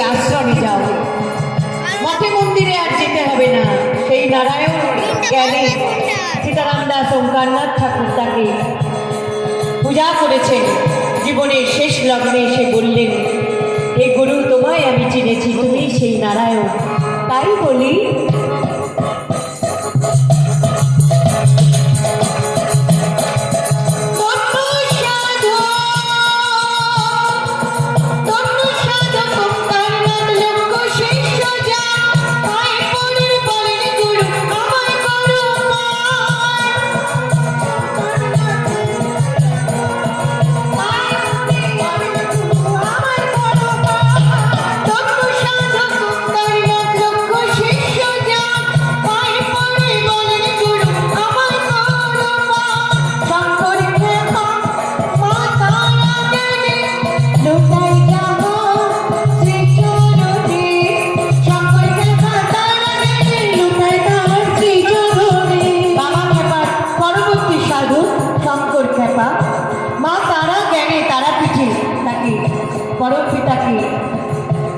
आश्रमे जाओ मठे मंदिरे आर जेते होबे ना सेई नारायण ज्ञानी सीताराम दास ओंकारनाथ ठाकुर ताके पूजा करेছেন জীবনের শেষ লগ্নে এসে বললেন হে গুরু তোমায় আমি চিনেছি তুমি সেই নারায়ণ তাই বলি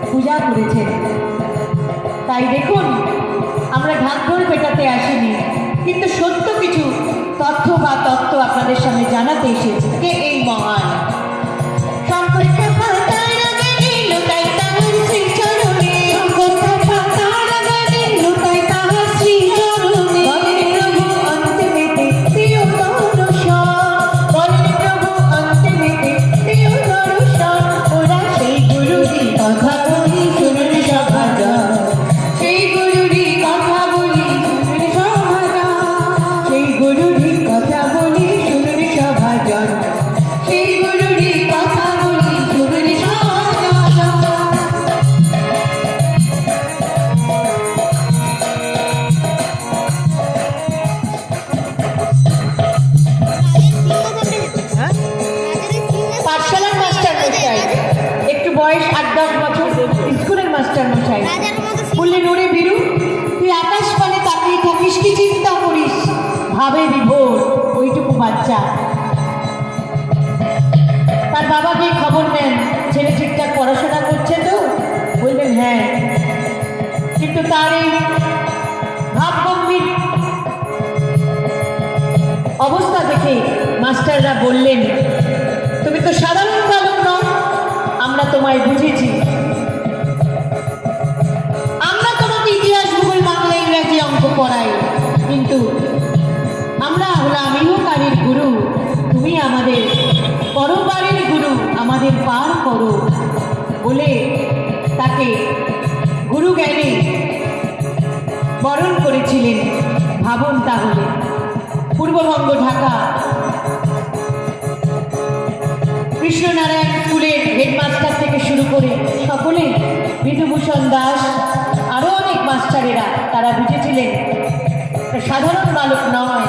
पूजा करेছেন তাই দেখুন আমরা ঢাকঢোল পেটাতে আসিনি কিন্তু সত্য কিছু তথ্য বা তত্ত্ব আপনাদের সামনে জানাতে এসেছি কে এই মহান भावे विभोर ओइटुकु बाच्चा तार बाबा के खबर नेन छेले ठीकठाक पढ़ाशोना करछे तो बोललेन हाँ किन्तु तार एई भावगम्भीर अवस्था देखे मास्टाररा बोललेन तुमि तो साधारण बालक नও आमरा तोमाय बुझेछि आमरा तोमाके इतिहास भूगोल बांगला इंग्रेजी अंक पढ़ाई किन्तु আমরা হলাম ইহকারীর গুরু তুমি আমাদের পরপারের গুরু আমাদের পার করো বলে তাকে গুরু জ্ঞানে বরণ করেছিলেন ভাবুন তাহলে পূর্ববঙ্গ ঢাকা কৃষ্ণনারায়ণ স্কুলের হেডমাস্টার থেকে শুরু করে সকলে বিধুভূষণ দাস আরও অনেক মাস্টারেরা তারা বুঝেছিলেন সাধারণ বালক নয়